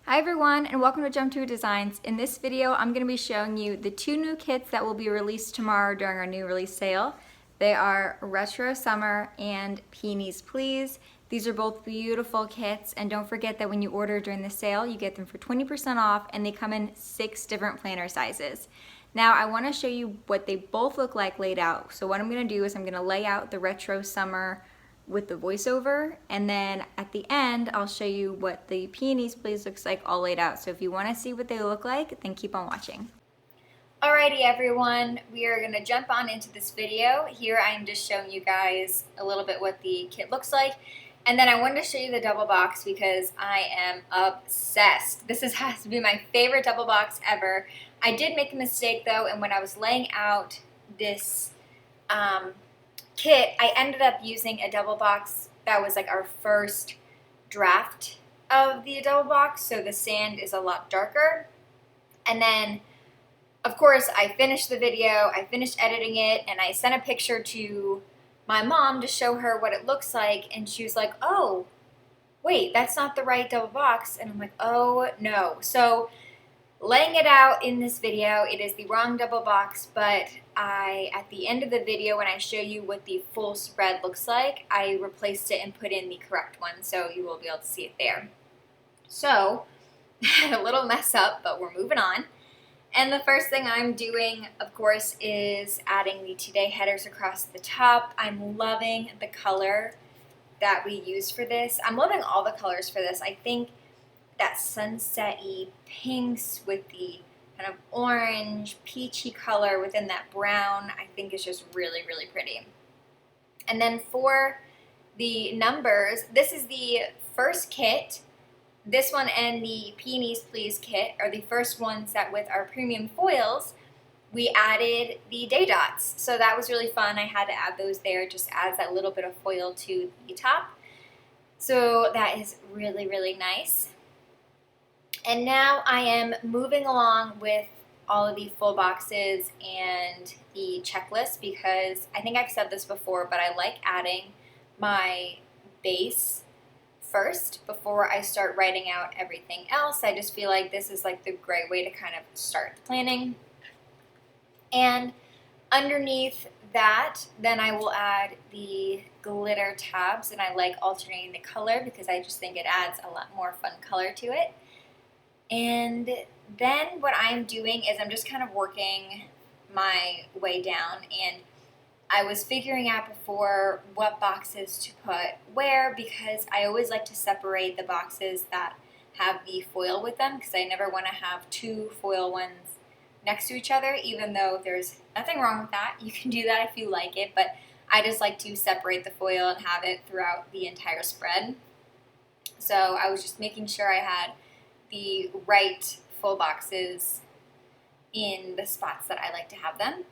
Hi everyone and welcome to Jump to Designs. In this video I'm going to be showing you the two new kits that will be released tomorrow during our new release sale. They are Retro Summer and Peonies Please. These are both beautiful kits, and don't forget that when you order during the sale you get them for 20% off, and they come in 6 different planner sizes. Now I want to show you what they both look like laid out. So what I'm going to do is I'm going to lay out the Retro Summer with the voiceover, and then at the end I'll show you what the Peonies Please looks like all laid out. So if you want to see what they look like, then keep on watching. Alrighty everyone, we are going to jump on into this video. Here I'm just showing you guys a little bit what the kit looks like, and then I wanted to show you the double box because I am obsessed. This has to be my favorite double box ever. I did make a mistake though, and when I was laying out this kit, I ended up using a double box that was like our first draft of the double box, so the sand is a lot darker. And then of course I finished the video, I finished editing it, and I sent a picture to my mom to show her what it looks like, and she was like, oh wait, that's not the right double box. And I'm like, oh no. So laying it out in this video, it is the wrong double box, but at the end of the video, when I show you what the full spread looks like, I replaced it and put in the correct one, so you will be able to see it there. So, a little mess up, but we're moving on. And the first thing I'm doing, of course, is adding the Today headers across the top. I'm loving the color that we use for this. I'm loving all the colors for this. I think that sunset-y pinks with the kind of orange, peachy color within that brown, I think is just really, really pretty. And then for the numbers, this is the first kit. This one and the Peonies Please kit are the first ones that with our premium foils, we added the day dots. So that was really fun. I had to add those there, just adds that little bit of foil to the top. So that is really, really nice. And now I am moving along with all of the full boxes and the checklist, because I think I've said this before, but I like adding my base first before I start writing out everything else. I just feel like this is like the great way to kind of start the planning. And underneath that, then I will add the glitter tabs, and I like alternating the color because I just think it adds a lot more fun color to it. And then what I'm doing is I'm just kind of working my way down, and I was figuring out before what boxes to put where, because I always like to separate the boxes that have the foil with them, because I never want to have two foil ones next to each other, even though there's nothing wrong with that. You can do that if you like it, but I just like to separate the foil and have it throughout the entire spread. So I was just making sure I had the right full boxes in the spots that I like to have them.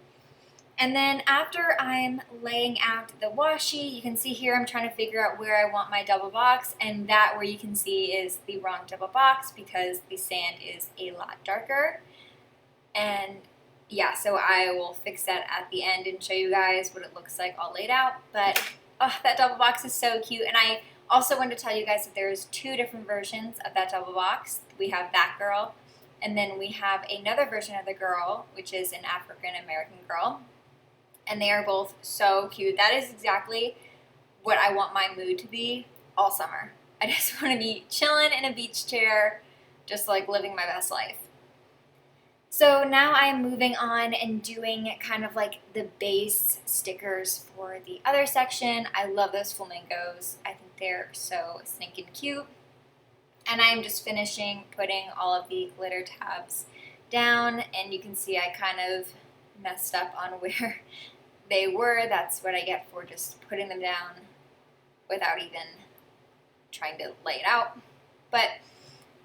And then after I'm laying out the washi, you can see here I'm trying to figure out where I want my double box, and that where you can see is the wrong double box because the sand is a lot darker. And yeah, so I will fix that at the end and show you guys what it looks like all laid out. But oh, that double box is so cute. And I also wanted to tell you guys that there's 2 different versions of that double box. We have that girl, and then we have another version of the girl, which is an African American girl. And they are both so cute. That is exactly what I want my mood to be all summer. I just want to be chilling in a beach chair, just like living my best life. So now I'm moving on and doing kind of like the base stickers for the other section. I love those flamingos. I think they're so stinking cute. And I'm just finishing putting all of the glitter tabs down, and you can see I kind of messed up on where they were. That's what I get for just putting them down without even trying to lay it out. But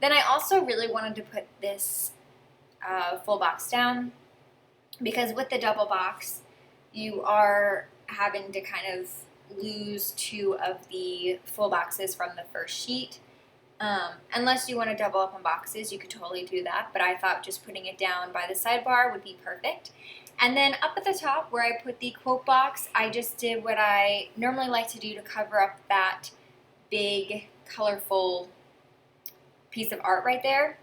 then I also really wanted to put this full box down, because with the double box you are having to kind of lose 2 of the full boxes from the first sheet. Unless you want to double up on boxes, you could totally do that, but I thought just putting it down by the sidebar would be perfect. And then up at the top where I put the quote box, I just did what I normally like to do to cover up that big colorful piece of art right there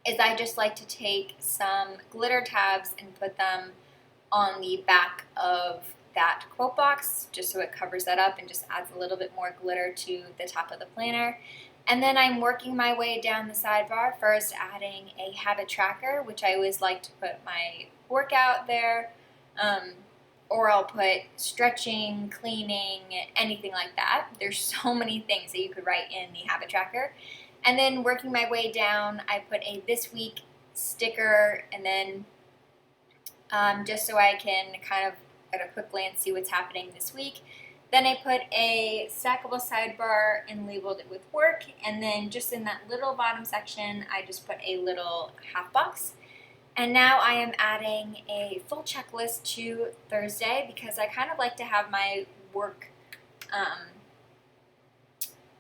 is I just like to take some glitter tabs and put them on the back of that quote box, just so it covers that up and just adds a little bit more glitter to the top of the planner. And then I'm working my way down the sidebar, first adding a habit tracker, which I always like to put my workout there, or I'll put stretching, cleaning, anything like that. There's so many things that you could write in the habit tracker. And then working my way down, I put a this week sticker, and then just so I can kind of at a quick glance see what's happening this week. Then I put a stackable sidebar and labeled it with work, and then just in that little bottom section I just put a little half box. And now I am adding a full checklist to Thursday, because I kind of like to have my work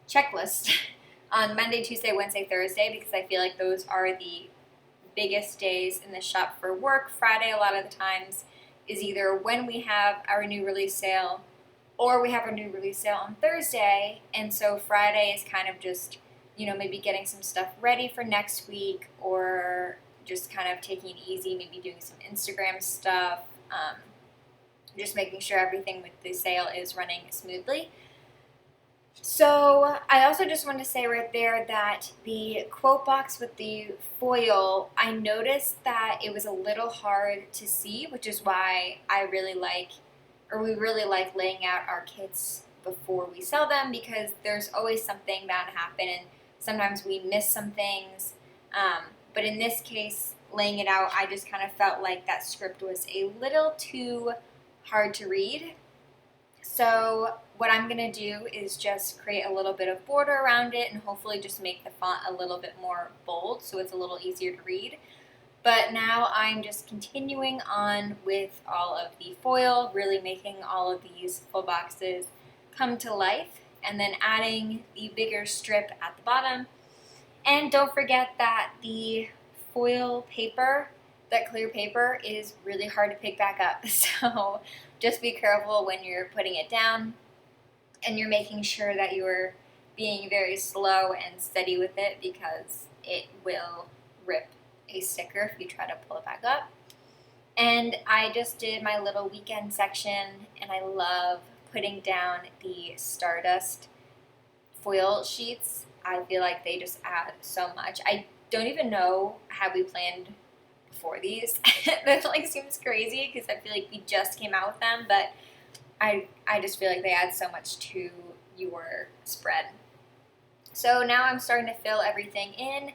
checklist on Monday, Tuesday, Wednesday, Thursday, because I feel like those are the biggest days in the shop for work. Friday, a lot of the times, is either when we have our new release sale or we have our new release sale on Thursday. And so Friday is kind of just, maybe getting some stuff ready for next week, or just kind of taking it easy, maybe doing some Instagram stuff, just making sure everything with the sale is running smoothly. So I also just wanted to say right there that the quote box with the foil, I noticed that it was a little hard to see, which is why we really like laying out our kits before we sell them, because there's always something bound to happen, and sometimes we miss some things. But in this case, laying it out, I just kind of felt like that script was a little too hard to read. So what I'm going to do is just create a little bit of border around it and hopefully just make the font a little bit more bold so it's a little easier to read. But now I'm just continuing on with all of the foil, really making all of these full boxes come to life, and then adding the bigger strip at the bottom. And don't forget that the foil paper, that clear paper, is really hard to pick back up. So just be careful when you're putting it down, and you're making sure that you're being very slow and steady with it, because it will rip a sticker if you try to pull it back up. And I just did my little weekend section, and I love putting down the Stardust foil sheets. I feel like they just add so much. I don't even know how we planned for these. That seems crazy, because I feel like we just came out with them, but I just feel like they add so much to your spread. So now I'm starting to fill everything in,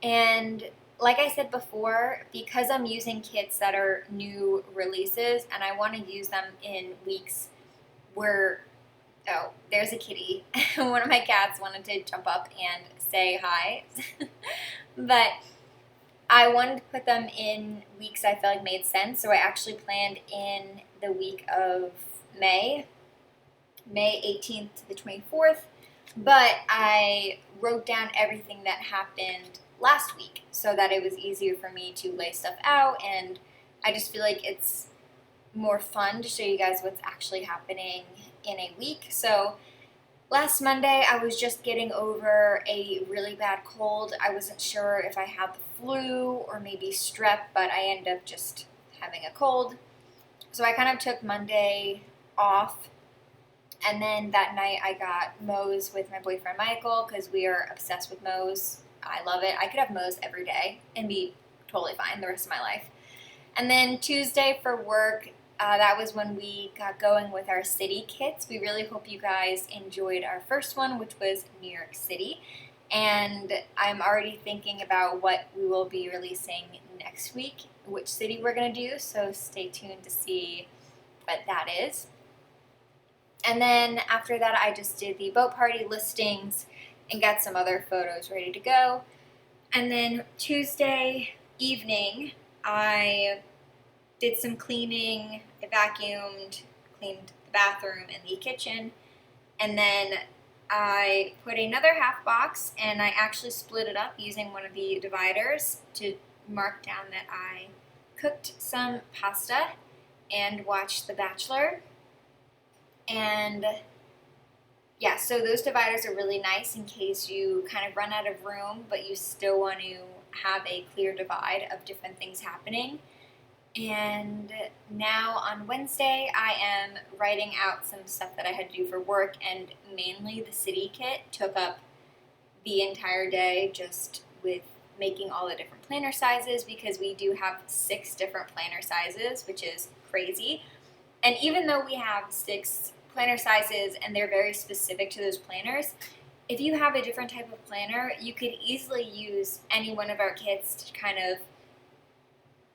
and like I said before, because I'm using kits that are new releases and I want to use them in weeks where, oh, there's a kitty. One of my cats wanted to jump up and say hi. But I wanted to put them in weeks I felt like made sense, so I actually planned in the week of May 18th to the 24th, but I wrote down everything that happened last week so that it was easier for me to lay stuff out, and I just feel like it's more fun to show you guys what's actually happening in a week. So last Monday I was just getting over a really bad cold. I wasn't sure if I had the flu or maybe strep, but I ended up just having a cold. So I kind of took Monday off, and then that night I got Moe's with my boyfriend Michael, because we are obsessed with Moe's. I love it. I could have Moe's every day and be totally fine the rest of my life. And then Tuesday for work, that was when we got going with our city kits. We really hope you guys enjoyed our first one, which was New York City. And I'm already thinking about what we will be releasing next week, which city we're going to do, so stay tuned to see what that is. And then after that, I just did the boat party listings and got some other photos ready to go. And then Tuesday evening, I did some cleaning. I vacuumed, cleaned the bathroom and the kitchen, and then I put another half box, and I actually split it up using one of the dividers to mark down that I cooked some pasta and watched The Bachelor. And yeah, so those dividers are really nice in case you kind of run out of room, but you still want to have a clear divide of different things happening. And now on Wednesday, I am writing out some stuff that I had to do for work, and mainly the city kit took up the entire day just with making all the different planner sizes, because we do have 6 different planner sizes, which is crazy. And even though we have 6 planner sizes and they're very specific to those planners, if you have a different type of planner, you could easily use any one of our kits to kind of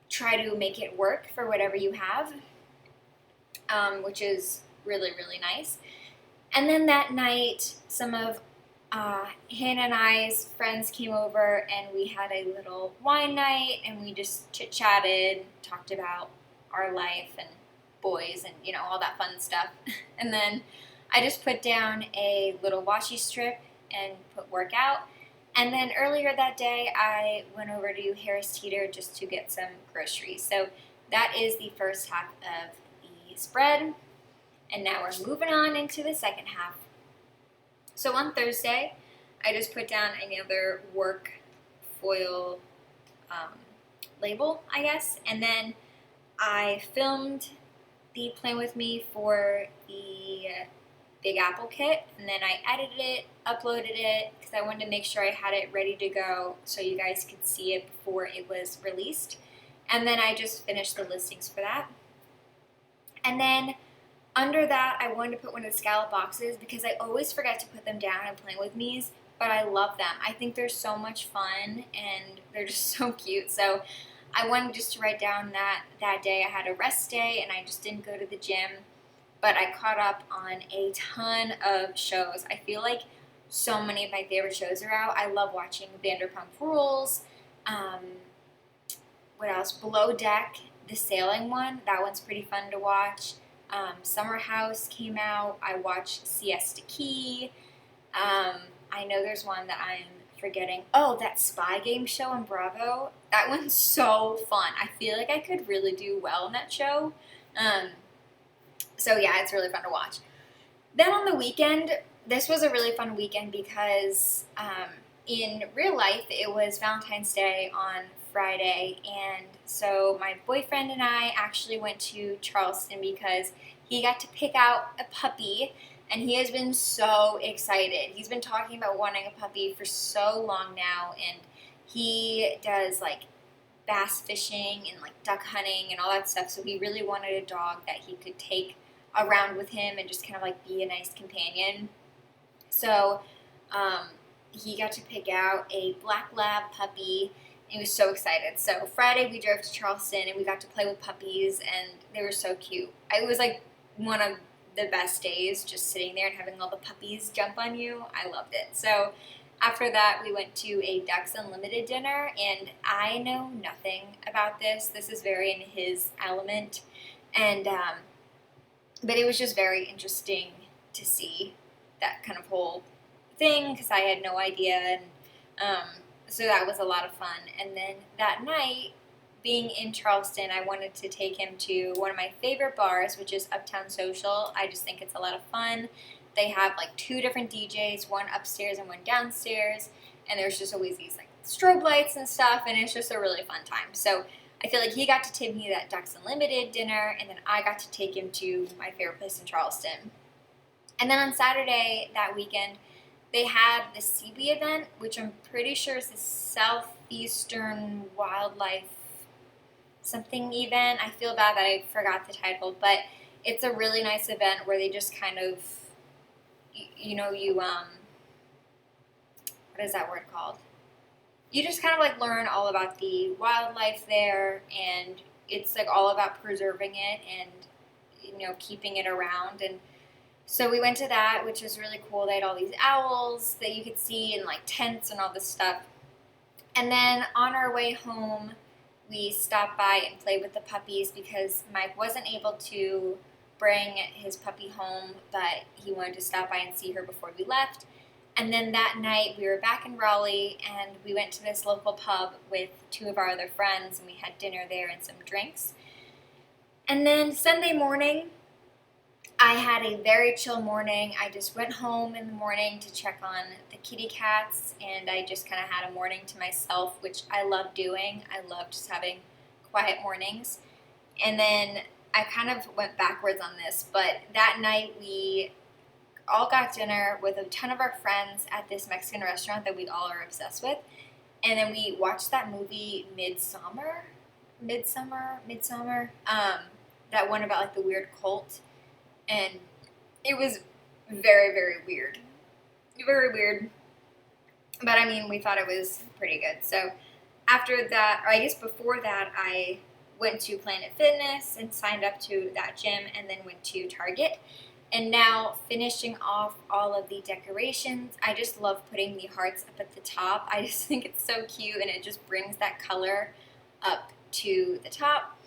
try to make it work for whatever you have, which is really, really nice. And then that night, some of Hannah and I's friends came over and we had a little wine night, and we just chit-chatted, talked about our life and boys and, you know, all that fun stuff. And then I just put down a little washi strip and put workout. And then earlier that day, I went over to Harris Teeter just to get some groceries. So that is the first half of the spread. And now we're moving on into the second half. So on Thursday, I just put down another work foil label, I guess. And then I filmed the Plan With Me for the Big Apple kit, and then I edited it, uploaded it, because I wanted to make sure I had it ready to go so you guys could see it before it was released. And then I just finished the listings for that. And then under that, I wanted to put one of the scallop boxes because I always forget to put them down and Plan With Me's, but I love them. I think they're so much fun and they're just so cute. So I wanted just to write down that day I had a rest day and I just didn't go to the gym, but I caught up on a ton of shows. I feel like so many of my favorite shows are out. I love watching Vanderpump Rules. What else? Below Deck, the sailing one. That one's pretty fun to watch. Summer House came out. I watched Siesta Key. I know there's one that I'm forgetting. Oh, that spy game show on Bravo. That one's so fun. I feel like I could really do well in that show. So yeah, it's really fun to watch. Then on the weekend, this was a really fun weekend because in real life, it was Valentine's Day on Friday, and so my boyfriend and I actually went to Charleston because he got to pick out a puppy, and he has been so excited. He's been talking about wanting a puppy for so long now, and he does like bass fishing and like duck hunting and all that stuff, so he really wanted a dog that he could take around with him and just kind of like be a nice companion. So he got to pick out a black lab puppy. He was so excited. So Friday we drove to Charleston and we got to play with puppies, and they were so cute. It was like one of the best days, just sitting there and having all the puppies jump on you. I loved it. So after that, we went to a Ducks Unlimited dinner, and I know nothing about this. This is very in his element, and but it was just very interesting to see that kind of whole thing because I had no idea, and so that was a lot of fun. And then that night, being in Charleston, I wanted to take him to one of my favorite bars, which is Uptown Social. I just think it's a lot of fun. They have like 2 different DJs, one upstairs and one downstairs, and there's just always these like strobe lights and stuff, and it's just a really fun time. So I feel like he got to take me to that Ducks Unlimited dinner, and then I got to take him to my favorite place in Charleston. And then on Saturday that weekend, they had the CB event, which I'm pretty sure is the Southeastern Wildlife something event. I feel bad that I forgot the title, but it's a really nice event where they just kind of, what is that word called? You just kind of like learn all about the wildlife there, and it's like all about preserving it and, keeping it around. And so we went to that, which was really cool. They had all these owls that you could see and like tents and all this stuff. And then on our way home, we stopped by and played with the puppies because Mike wasn't able to bring his puppy home, but he wanted to stop by and see her before we left. And then that night we were back in Raleigh, and we went to this local pub with 2 of our other friends, and we had dinner there and some drinks. And then Sunday morning, I had a very chill morning. I just went home in the morning to check on the kitty cats, and I just kind of had a morning to myself, which I love doing. I love just having quiet mornings. And then I kind of went backwards on this, but that night we all got dinner with a ton of our friends at this Mexican restaurant that we all are obsessed with. And then we watched that movie Midsummer, that one about like the weird cult. And it was very, very weird. Very weird. But I mean, we thought it was pretty good. So after that, or I guess before that, I went to Planet Fitness and signed up to that gym, and then went to Target. And now finishing off all of the decorations, I just love putting the hearts up at the top. I just think it's so cute, and it just brings that color up to the top.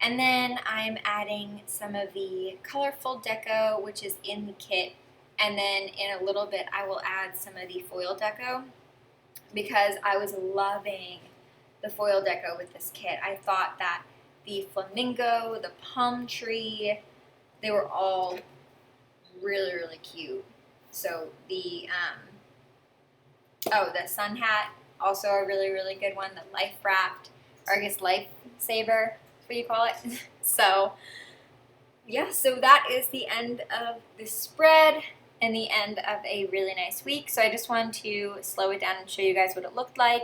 And then I'm adding some of the colorful deco, which is in the kit. And then in a little bit, I will add some of the foil deco, because I was loving the foil deco with this kit. I thought that the flamingo, the palm tree, they were all really, really cute. So the the sun hat, also a really, really good one. The life raft, or I guess lifesaver, is what you call it. So yeah, so that is the end of this spread and the end of a really nice week. So I just wanted to slow it down and show you guys what it looked like.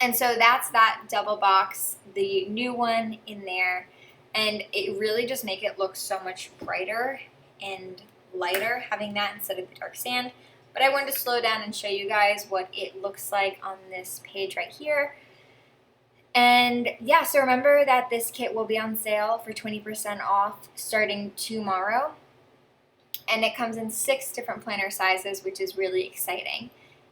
And so that's that double box, the new one in there, and it really just make it look so much brighter and lighter having that instead of the dark sand. But I wanted to slow down and show you guys what it looks like on this page right here. And yeah, so remember that this kit will be on sale for 20% off starting tomorrow. And it comes in 6 different planner sizes, which is really exciting.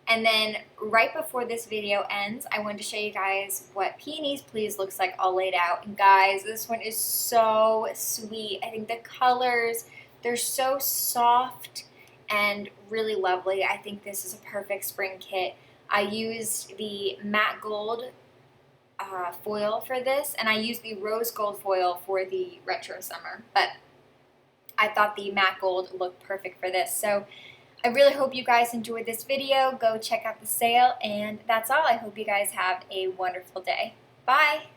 And then right before this video ends, I wanted to show you guys what Peonies Please looks like all laid out. And guys, this one is so sweet. I think the colors, they're so soft and really lovely. I think this is a perfect spring kit. I used the matte gold foil for this, and I used the rose gold foil for the retro summer, but I thought the matte gold looked perfect for this. So I really hope you guys enjoyed this video. Go check out the sale, and that's all. I hope you guys have a wonderful day. Bye!